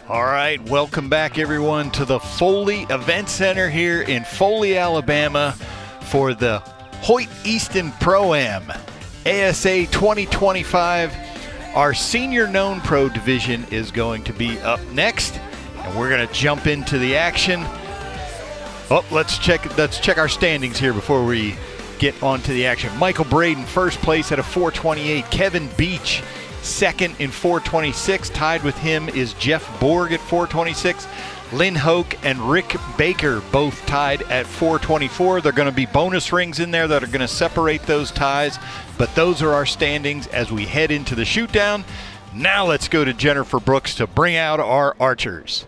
All right, welcome back everyone to the Foley Event Center here in Foley, Alabama for the Hoyt Easton Pro-Am ASA 2025. Our senior known pro division is going to be up next, and we're going to jump into the action. Oh, let's check our standings here before we get onto the action. Michael Braden, first place at a 428. Kevin Beach, second in 426. Tied with him is Jeff Borg at 426. Lynn Hoch and Rick Baker both tied at 424. There are going to be bonus rings in there that are going to separate those ties, but those are our standings as we head into the shootdown. Now let's go to Jennifer Brooks to bring out our archers.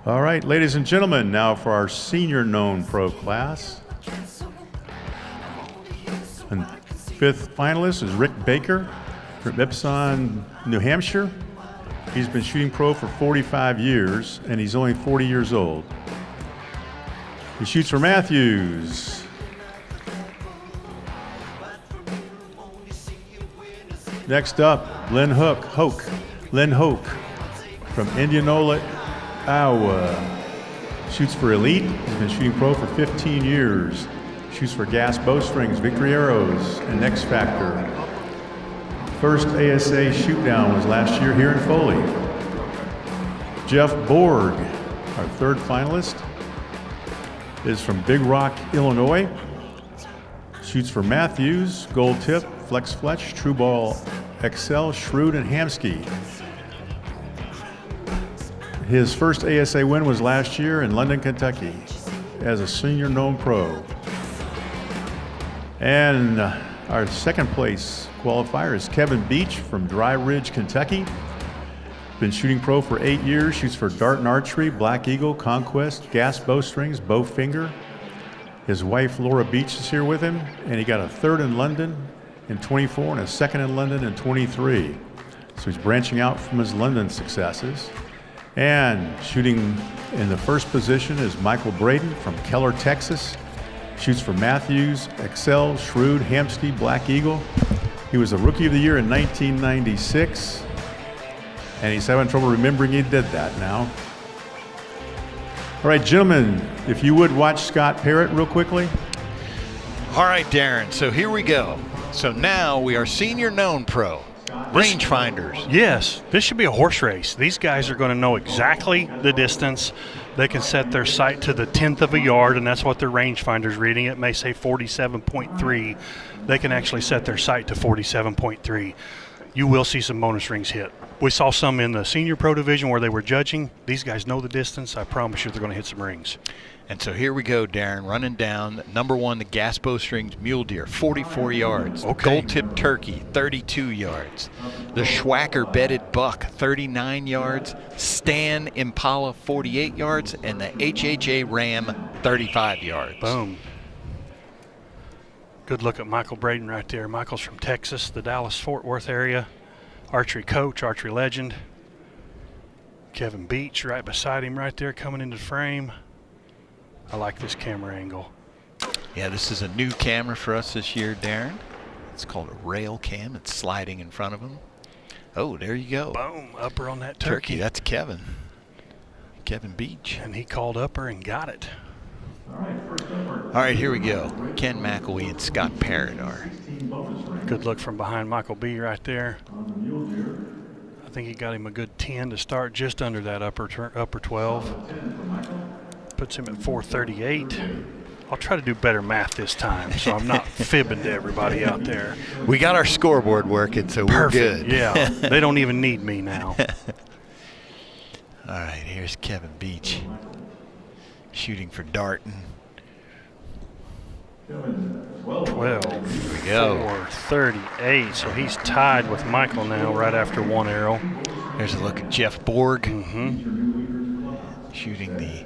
All right, ladies and gentlemen, now for our senior known pro class. And fifth finalist is Rick Baker from Easton, New Hampshire. He's been shooting pro for 45 years, and he's only 40 years old. He shoots for Matthews. Next up, Lynn Hoch from Indianola, Iowa. Shoots for Elite. He's been shooting pro for 15 years. Shoots for Gas Bowstrings, Victory Arrows, and X Factor. First ASA Shootdown was last year here in Foley. Jeff Borg, our third finalist, is from Big Rock, Illinois. Shoots for Matthews, Gold Tip, Flex Fletch, True Ball XL, Shrewd, and Hamsky. His first ASA win was last year in London, Kentucky as a senior known pro. And our second place qualifier is Kevin Beach from Dry Ridge, Kentucky. Been shooting pro for 8 years, shoots for Dart and Archery, Black Eagle, Conquest, Gas Bowstrings, Bowfinger. His wife Laura Beach is here with him, and he got a third in London in 24 and a second in London in 23. So he's branching out from his London successes. And shooting in the first position is Michael Braden from Keller, Texas. Shoots for Matthews, XL, Shrewd, Hamsky, Black Eagle. He was a Rookie of the Year in 1996. And he's having trouble remembering he did that now. All right, gentlemen, if you would watch Scott Parrott real quickly. All right, Darren, so here we go. So now we are senior known pro. Rangefinders. Yes, this should be a horse race. These guys are going to know exactly the distance. They can set their sight to the 10th of a yard, and that's what their rangefinder's reading. It may say 47.3. They can actually set their sight to 47.3. You will see some bonus rings hit. We saw some in the senior pro division where they were judging. These guys know the distance. I promise you they're going to hit some rings. And so here we go, Darren, running down. Number one, the Gas Bowstrings Mule Deer, 44 yards. Okay. Gold Tip Turkey, 32 yards. The Schwacker Bedded Buck, 39 yards. Stan Impala, 48 yards. And the HHA Ram, 35 yards. Boom. Good look at Michael Braden right there. Michael's from Texas, the Dallas-Fort Worth area. Archery coach, archery legend. Kevin Beach right beside him right there coming into the frame. I like this camera angle. Yeah, this is a new camera for us this year, Darren. It's called a rail cam. It's sliding in front of him. Oh, there you go. Boom, upper on that turkey. That's Kevin Beach. And he called upper and got it. All right, here we go. Ken McElwee and Scott Parrott are. Good look from behind Michael B right there. I think he got him a good 10 to start, just under that upper 12. Puts him at 438. I'll try to do better math this time, so I'm not fibbing to everybody out there. We got our scoreboard working, so Perfect. We're good. Yeah, they don't even need me now. All right, here's Kevin Beach shooting for Darton. 12. Here we go. 438. So he's tied with Michael now, right after one arrow. There's a look at Jeff Borg Mm-hmm. shooting the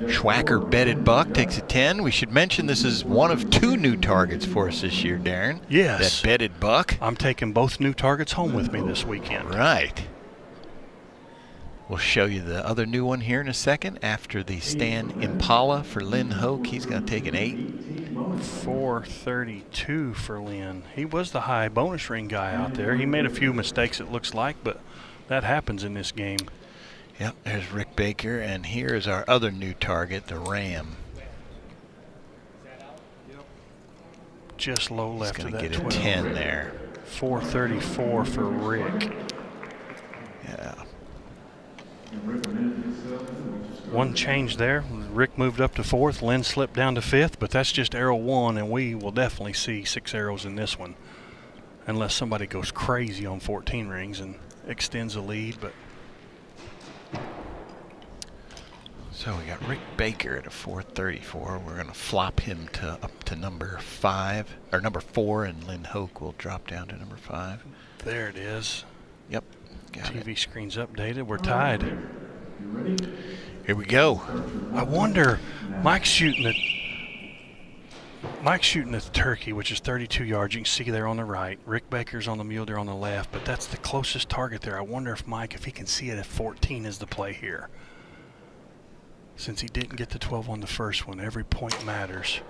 Schwacker Bedded Buck takes a 10. We should mention this is one of 2 new targets for us this year, Darren. Yes. That Bedded Buck. I'm taking both new targets home with me this weekend. Right. We'll show you the other new one here in a second after the Stan Impala for Lynn Hoch. He's going to take an 8. 432 for Lynn. He was the high bonus ring guy out there. He made a few mistakes, it looks like, but that happens in this game. Yep, there's Rick Baker, and here is our other new target, the Ram. Just low left He's of going that to get 12. a 10 there. 434 for Rick. Yeah. One change there. Rick moved up to 4th. Lynn slipped down to 5th, but that's just arrow 1, and we will definitely see 6 arrows in this one, unless somebody goes crazy on 14 rings and extends a lead. But So we got Rick Baker at a 434. We're going to flop him to up to number 5 or number 4, and Lynn Hoch will drop down to number 5. there it is. Yep, got TV it. screen's updated. We're tied. Here we go. I wonder, Mike's shooting at the turkey, which is 32 yards. You can see there on the right. Rick Baker's on the mule deer on the left, but that's the closest target there. I wonder if Mike, if he can see it at 14 is the play here. Since he didn't get the 12 on the first one, every point matters.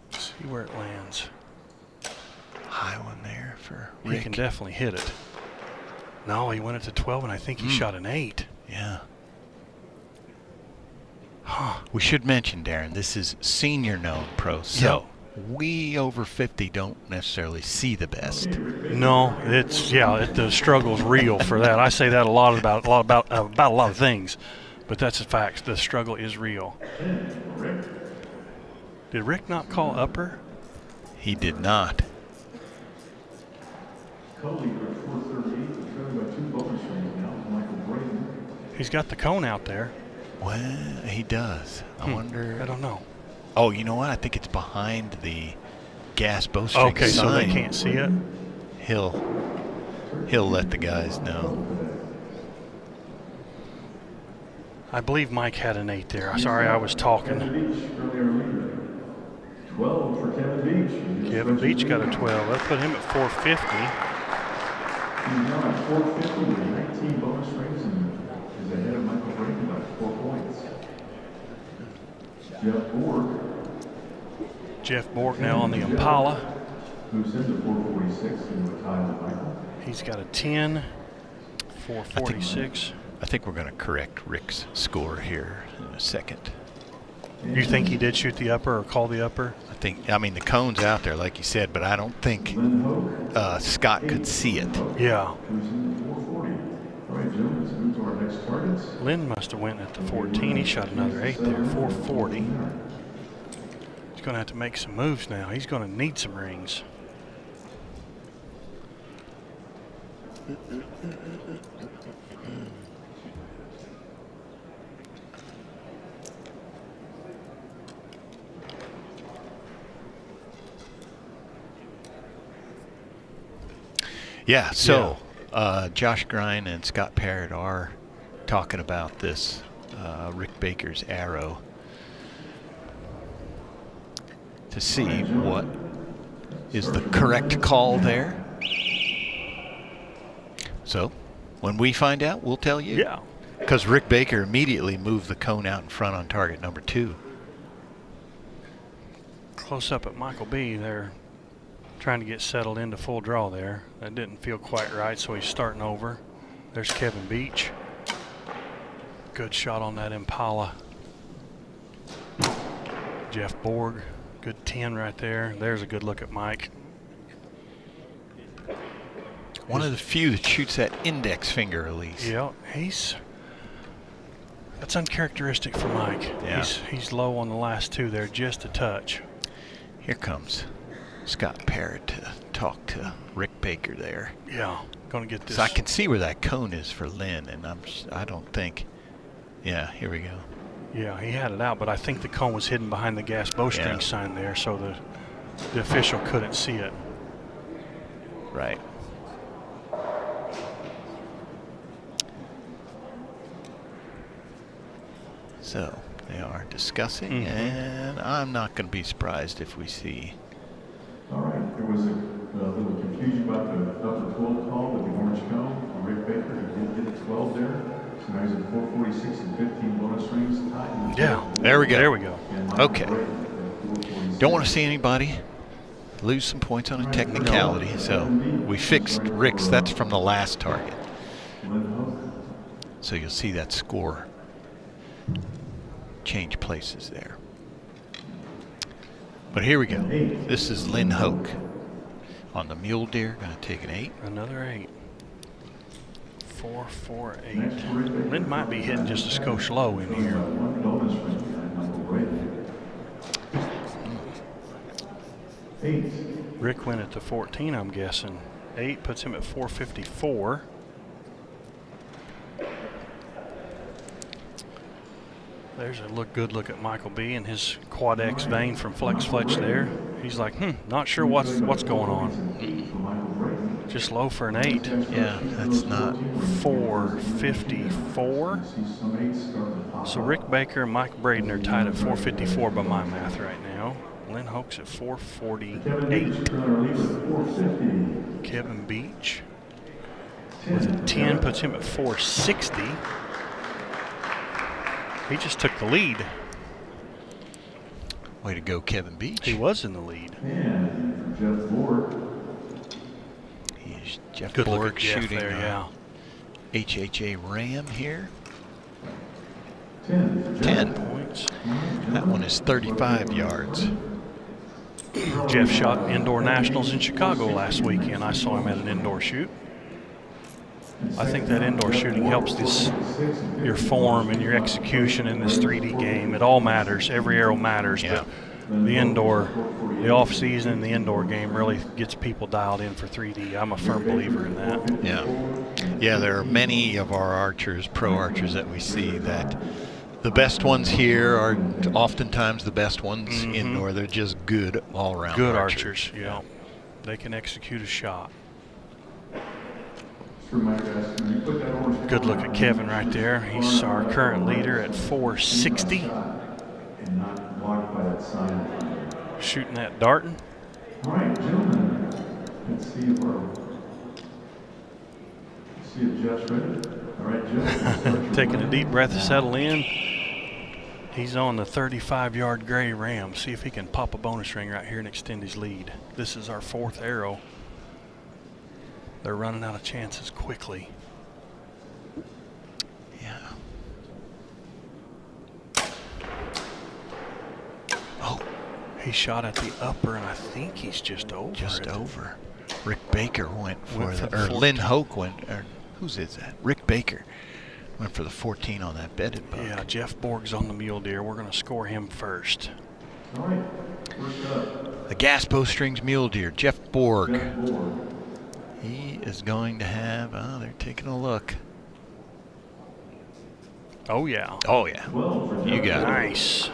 See where it lands. High one there for He Rick. can definitely hit it. No, he went at the 12, and I think he shot an 8. Yeah. Huh. We should mention, Darren, this is senior known pro, so we over 50 don't necessarily see the best. No, it's the struggle's real for that. I say that a lot about a lot of things, but that's a fact. The struggle is real. Did Rick not call upper? He did not. He's got the cone out there. Well, he does. I wonder. I don't know. Oh, you know what? I think it's behind the gas bowstring Okay, so they sign. can't see it. He'll let the guys know. I believe Mike had an 8 there. Sorry, I was talking. 12 for Kevin Beach. Kevin Beach got a 12. That put him at 450. He's now at 450 with 19 bonus rings and is ahead of Michael Braden by 4 points. Jeff Borg, Jeff Borg now on the Impala. who's into 446 and with tie with Michael. He's got a 10, 446. I think we're going to correct Rick's score here in a second. You think he did shoot the upper or call the upper? I mean, the cone's out there, like you said, but I don't think Lynn Hoch, Scott could see it. Yeah. who's into 440. All right, gentlemen, let's move to our next targets. Lynn must have went at the 14. He shot another 8 there, 440. He's going to have to make some moves now. He's going to need some rings. Yeah, so Josh Grine and Scott Parrott are talking about this Rick Baker's arrow to see what is the correct call there. So when we find out, we'll tell you. Yeah. Because Rick Baker immediately moved the cone out in front on target number 2. Close up at Michael B. They're trying to get settled into full draw there. That didn't feel quite right, so he's starting over. There's Kevin Beach. Good shot on that Impala. Jeff Borg, good 10 right there. There's a good look at Mike. One of the few that shoots that index finger release. Yeah, that's uncharacteristic for Mike. Yeah. He's low on the last 2 there, just a touch. Here comes Scott Parrott to talk to Rick Baker there. Yeah, going to get this. So I can see where that cone is for Lynn, and I don't think. Yeah, here we go. Yeah, he had it out, but I think the cone was hidden behind the gas bowstring Yeah. sign there, so the official couldn't see it. Right. So they are discussing, and I'm not going to be surprised if we see. All right, there was a little confusion about the upper 12 call with the orange cone. Rick Baker, he did get a 12 there. So now he's at 446 and 15 bonus rings. Yeah, there we go. There we go. Okay. Don't want to see anybody lose some points on a technicality. So we fixed Rick's. That's from the last target. So you'll see that score change places there. But here we go. This is Lynn Hoch on the mule deer. Going to take an 8. Another 8. 4, 4, 8. Lynn might be hitting just a skosh low in here. Rick went at the 14, I'm guessing. 8 puts him at 454. There's a good look at Michael B. and his quad X vein from Flex Fletch there. He's like, not sure what's going on. Just low for an 8. Yeah, that's not. 454. So Rick Baker and Mike Braden are tied at 454 by my math right now. Lynn Hoch's at 448. Kevin Beach with a 10 puts him at 460. He just took the lead. Way to go, Kevin Beach. He was in the lead. And Jeff Borg. He's Jeff Good look Borg at Jeff shooting there, yeah. HHA Ram here. 10 points. That one is 35 yards. Jeff shot indoor nationals in Chicago last weekend. I saw him at an indoor shoot. I think that indoor shooting helps your form and your execution in this 3D game. It all matters. Every arrow matters. Yeah. But the off season and the indoor game really gets people dialed in for 3D. I'm a firm believer in that. Yeah, there are many of our archers, pro archers that we see that the best ones here are oftentimes the best ones indoor. They're just good all around. Good archers, yeah. They can execute a shot. Good look at Kevin right there. He's our current leader at 460. Shooting that darting. All right, gentlemen. Let's see if Jeff's ready. All right, Jeff. Taking a deep breath to settle in. He's on the 35-yard gray ram. See if he can pop a bonus ring right here and extend his lead. This is our 4th arrow. They're running out of chances quickly. Yeah. Oh, he shot at the upper, and I think he's just over. Just over. Rick Baker went for or Lynn Hoch went, or whose is that? Rick Baker went for the 14 on that bedded buck. Yeah, Jeff Borg's on the mule deer. We're going to score him first. All right, first up. The gas bowstrings mule deer, Jeff Borg. Jeff Borg. He is going to have, they're taking a look. Oh, yeah. Oh, yeah. You got it. Nice.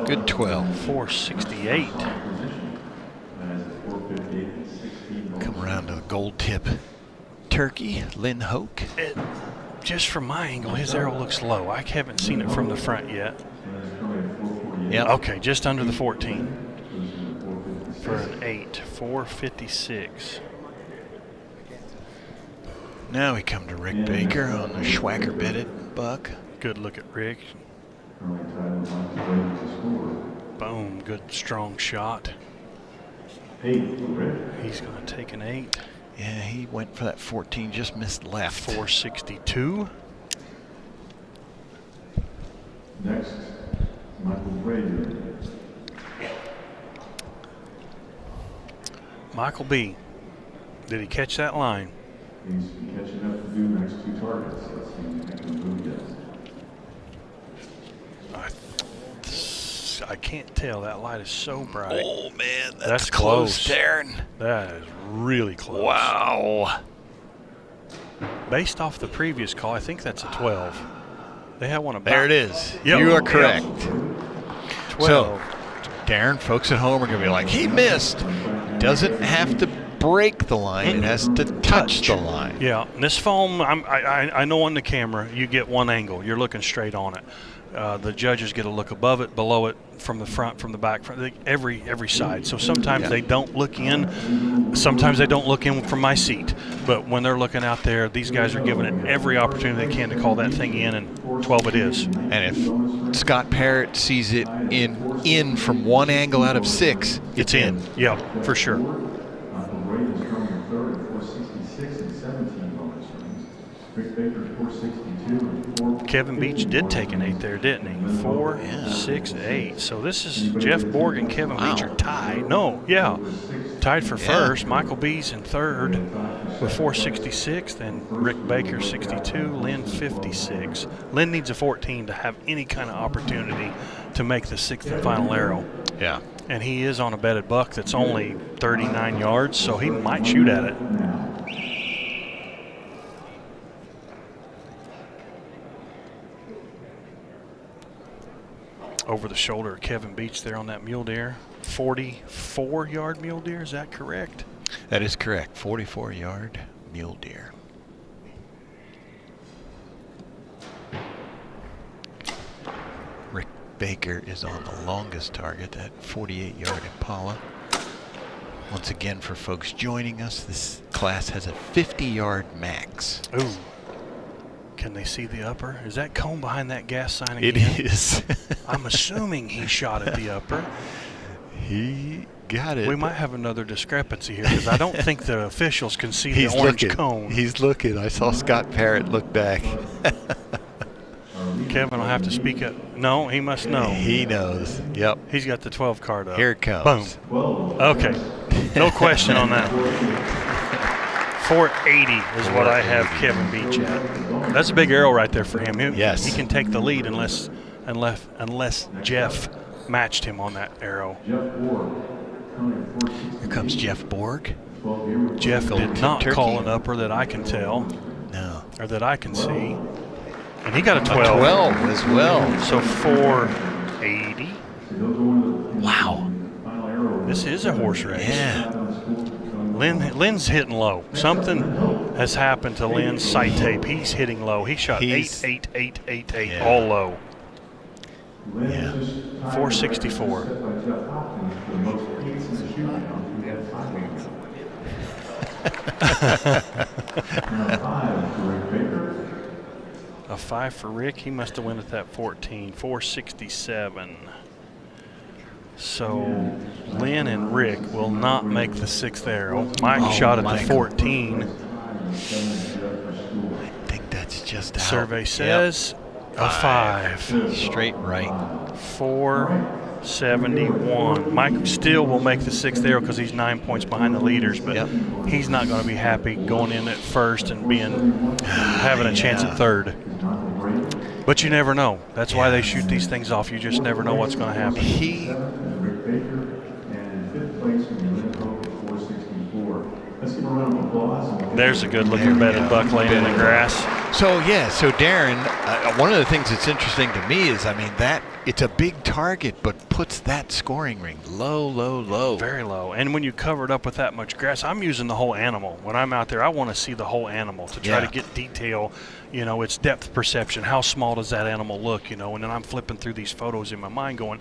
Good 12. 468. Come around to the gold tip turkey, Lynn Hoch. Just from my angle, his arrow looks low. I haven't seen it from the front yet. Yeah. Okay, just under the 14. For an 8. 456. Now we come to Rick Baker on the Schwacker bedded buck. Good look at Rick. Boom, good strong shot. 8. He's going to take an 8. Yeah, he went for that 14, just missed left. 462. Next, Michael Braden. Michael B. Did he catch that line? He's catching up to do the next 2 targets. Let's see if he can move yet. I can't tell. That light is so bright. Oh, man, That's close, close. Darren. That is really close. Wow. Based off the previous call, I think that's a 12. They have one about. There it is. Yep. You are correct. 12. So, Darren, folks at home are going to be like, he missed. Doesn't have to break the line. It has to touch the line. Yeah, and this foam, I know on the camera you get one angle. You're looking straight on it. The judges get a look above it, below it, from the front, from the back, from every side. So sometimes they don't look in. Sometimes they don't look in from my seat. But when they're looking out there, these guys are giving it every opportunity they can to call that thing in, and 12 it is. And if Scott Parrott sees it in from one angle out of 6, it's in. Yeah, for sure. Braden is coming in third at 466 and 17 bonus rings. Rick Baker 462 and 4. Kevin Beach did take an 8 there, didn't he? 4, 6, 8. So this is Jeff Borg and Kevin Beach are tied. No, tied for first. Michael B's in third with 466. Then Rick Baker 62, Lynn 56. Lynn needs a 14 to have any kind of opportunity to make the 6th and final arrow. Yeah. And he is on a bedded buck that's only 39 yards, so he might shoot at it. Over the shoulder, Kevin Beach there on that mule deer. 44-yard mule deer, is that correct? That is correct. 44-yard mule deer. Rick Baker is on the longest target, that 48-yard Impala. Once again, for folks joining us, this class has a 50-yard max. Ooh. Can they see the upper? Is that cone behind that gas sign again? It is. I'm assuming he shot at the upper. He got it. We might have another discrepancy here because I don't think the officials can see the orange cone. He's looking. I saw Scott Parrott look back. Kevin will have to speak up. No, he must know. He knows. Yep. He's got the 12 card up. Here it comes. Boom. Okay. No question on that. 480 is what I have Kevin Beach at. That's a big arrow right there for him. Yes. He can take the lead unless Jeff matched him on that arrow. Here comes Jeff Borg. Jeff did not Turkey. call an upper that I can tell. No. Or that I can see. And he got a 12. A 12 as well. So 480. Wow. This is a horse race. Yeah. Lynn's hitting low. Something has happened to Lynn's sight tape. He's hitting low. He shot 8, 8, 8, 8, 8, Yeah. all low. Yeah. 464. A 5 for Rick. He must have went at that 14. 467. So Lynn and Rick will not make the 6th arrow. Mike shot at the 14. I think that's just out. Survey says a 5. Straight right. 471. Mike still will make the 6th arrow because he's 9 points behind the leaders, but he's not going to be happy going in at first and having a chance at third. But you never know. That's why they shoot these things off. You just never know what's going to happen. There's a good looking bedded buck laying in the grass. So Darren, one of the things that's interesting to me is, I mean, that it's a big target, but puts that scoring ring low, low, low. Very low. And when you cover it up with that much grass, I'm using the whole animal. When I'm out there, I want to see the whole animal to try to get detail. You know, it's depth perception. How small does that animal look, you know? And then I'm flipping through these photos in my mind going,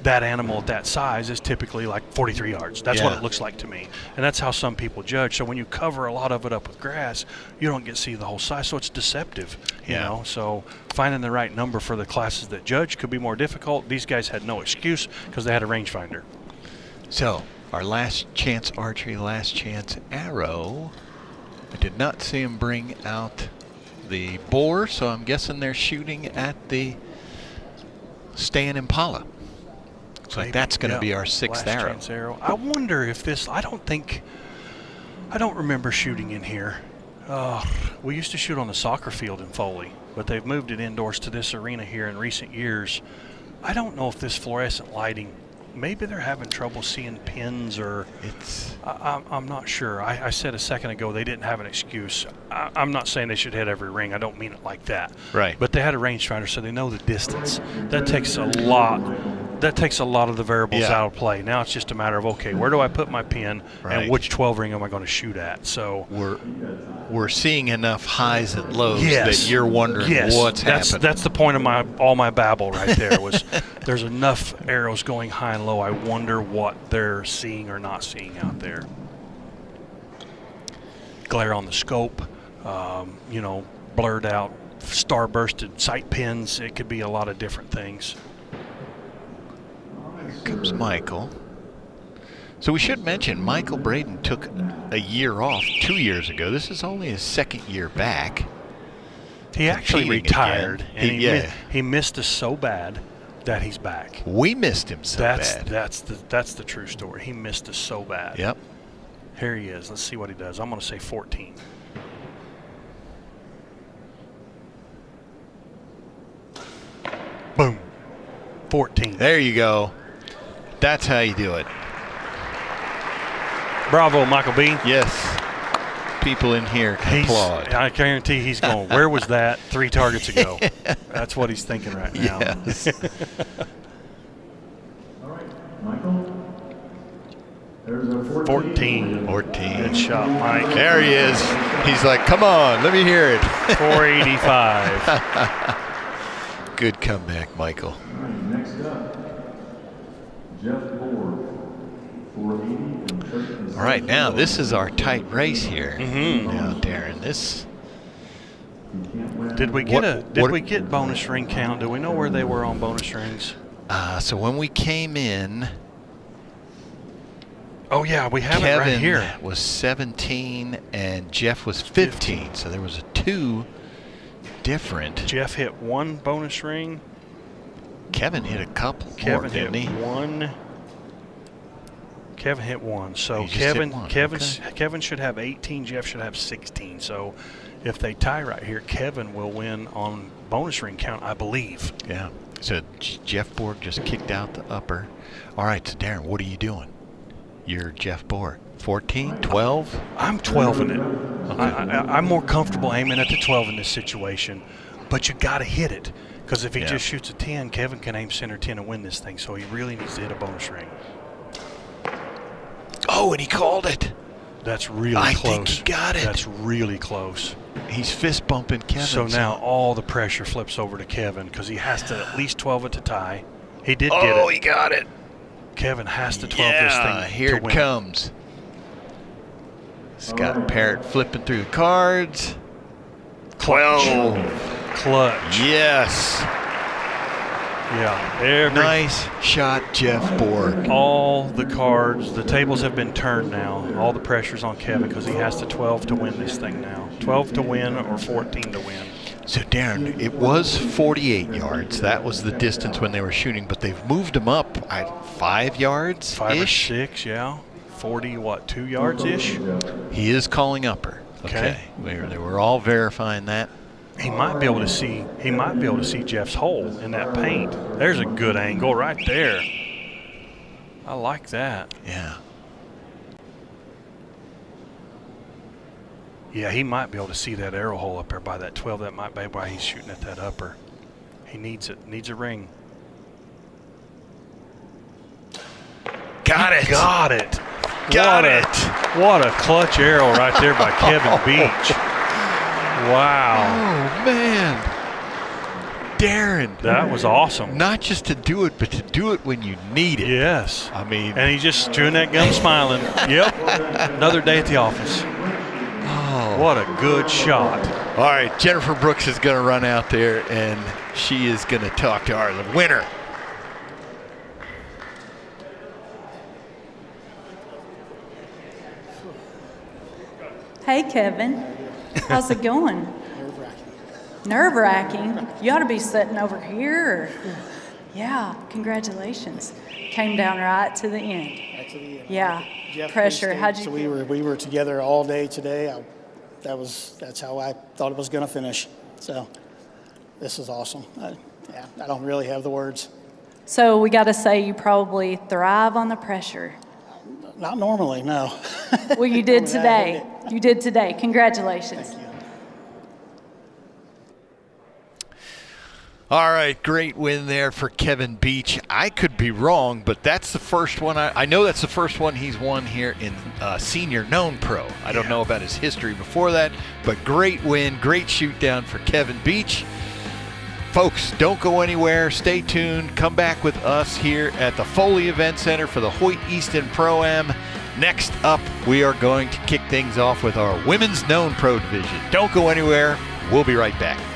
that animal at that size is typically like 43 yards. That's what it looks like to me. And that's how some people judge. So when you cover a lot of it up with grass, you don't get to see the whole size. So it's deceptive, you know. So finding the right number for the classes that judge could be more difficult. These guys had no excuse because they had a rangefinder. So our last chance archery, last chance arrow. I did not see him bring out the bore, so I'm guessing they're shooting at the Stan Impala. Looks like that's going to be our 6th arrow. Chance arrow. I wonder if this, I don't remember shooting in here. We used to shoot on the soccer field in Foley, but they've moved it indoors to this arena here in recent years. I don't know if this fluorescent lighting, maybe they're having trouble seeing pins, or I'm not sure. I said a second ago they didn't have an excuse. I'm not saying they should hit every ring. I don't mean it like that. Right. But they had a rangefinder, so they know the distance. That takes a lot that takes a lot of the variables out of play. Now it's just a matter of, okay, where do I put my pin and which 12 ring am I going to shoot at? So we're seeing enough highs and lows that you're wondering what's happening. That's the point of all my babble right there was there's enough arrows going high and low. I wonder what they're seeing or not seeing out there. Glare on the scope, blurred out starbursted sight pins. It could be a lot of different things. Here comes Michael. So we should mention Michael Braden took a year off 2 years ago. This is only his second year back. He actually retired, and he missed us so bad that he's back. We missed him so bad. That's the true story. He missed us so bad. Yep. Here he is. Let's see what he does. I'm going to say 14. Boom. 14. There you go. That's how you do it. Bravo, Michael B. Yes. People in here can applaud. I guarantee he's going, where was that 3 targets ago? That's what he's thinking right now. Yes. All right, Michael. There's a 14. 14. Good shot, Mike. There he is. He's like, come on, let me hear it. 485. Good comeback, Michael. All right, next up, Jeff Borg, 480. All right, now this is our tight race here. Now, Darren, this. Did we get bonus ring count? Do we know where they were on bonus rings? So when we came in. Oh yeah, we have Kevin it right here. Was 17 and Jeff was 15. So there was a 2 different. Jeff hit 1 bonus ring. Kevin hit a couple Kevin more, didn't he? 1. Kevin hit 1. So He just hit one. Kevin should have 18. Jeff should have 16. So if they tie right here, Kevin will win on bonus ring count, I believe. Yeah. So Jeff Borg just kicked out the upper. All right, so Darren, what are you doing? You're Jeff Borg. 14, 12? I'm 12 in it. Okay. I'm more comfortable aiming at the 12 in this situation, but you got to hit it. Because if he just shoots a 10, Kevin can aim center 10 and win this thing. So he really needs to hit a bonus ring. Oh, and he called it. That's really close. I think he got it. That's really close. He's fist bumping Kevin. So now all the pressure flips over to Kevin because he has to at least 12 it to tie. He did get it. Oh, he got it. Kevin has to 12 this thing here to it comes. Scott Parrott flipping through the cards. 12. Clutch. Yes. Yeah. Nice shot, Jeff Borg. All the cards, the tables have been turned now. All the pressure's on Kevin because he has to 12 to win this thing now. 12 to win or 14 to win. So, Darren, it was 48 yards. That was the distance when they were shooting, but they've moved them up 5 yards-ish? 5 or 6, yeah. 40, 2 yards-ish? He is calling upper. Okay. They were all verifying that. He might be able to see Jeff's hole in that paint. There's a good angle right there. I like that. Yeah. Yeah, he might be able to see that arrow hole up there by that 12. That might be why he's shooting at that upper. He needs it. Needs a ring. Got it. Got it. What a clutch arrow right there by Kevin Beach. Wow. Oh, man. Darren. That was awesome. Not just to do it, but to do it when you need it. Yes. I mean. And he's just chewing that gum smiling. Yep. Another day at the office. Oh. What a good shot. All right, Jennifer Brooks is going to run out there, and she is going to talk to our winner. Hey, Kevin. How's it going? Nerve-wracking. You ought to be sitting over here. Yeah, congratulations. Came down right to the end. Right to the end. Yeah, Jeff, pressure. How'd you so feel? we were together all day today. That's how I thought it was going to finish. So this is awesome. I don't really have the words. So we got to say you probably thrive on the pressure. Not normally, no. Well, you did I today. hate You did today. Congratulations. Thank you. All right, great win there for Kevin Beach. I could be wrong, but that's the first one. I know that's the first one he's won here in senior known pro. I don't know about his history before that, but great win, great shoot down for Kevin Beach. Folks, don't go anywhere. Stay tuned. Come back with us here at the Foley Event Center for the Hoyt Easton Pro-Am. Next up, we are going to kick things off with our Women's Known Pro Division. Don't go anywhere. We'll be right back.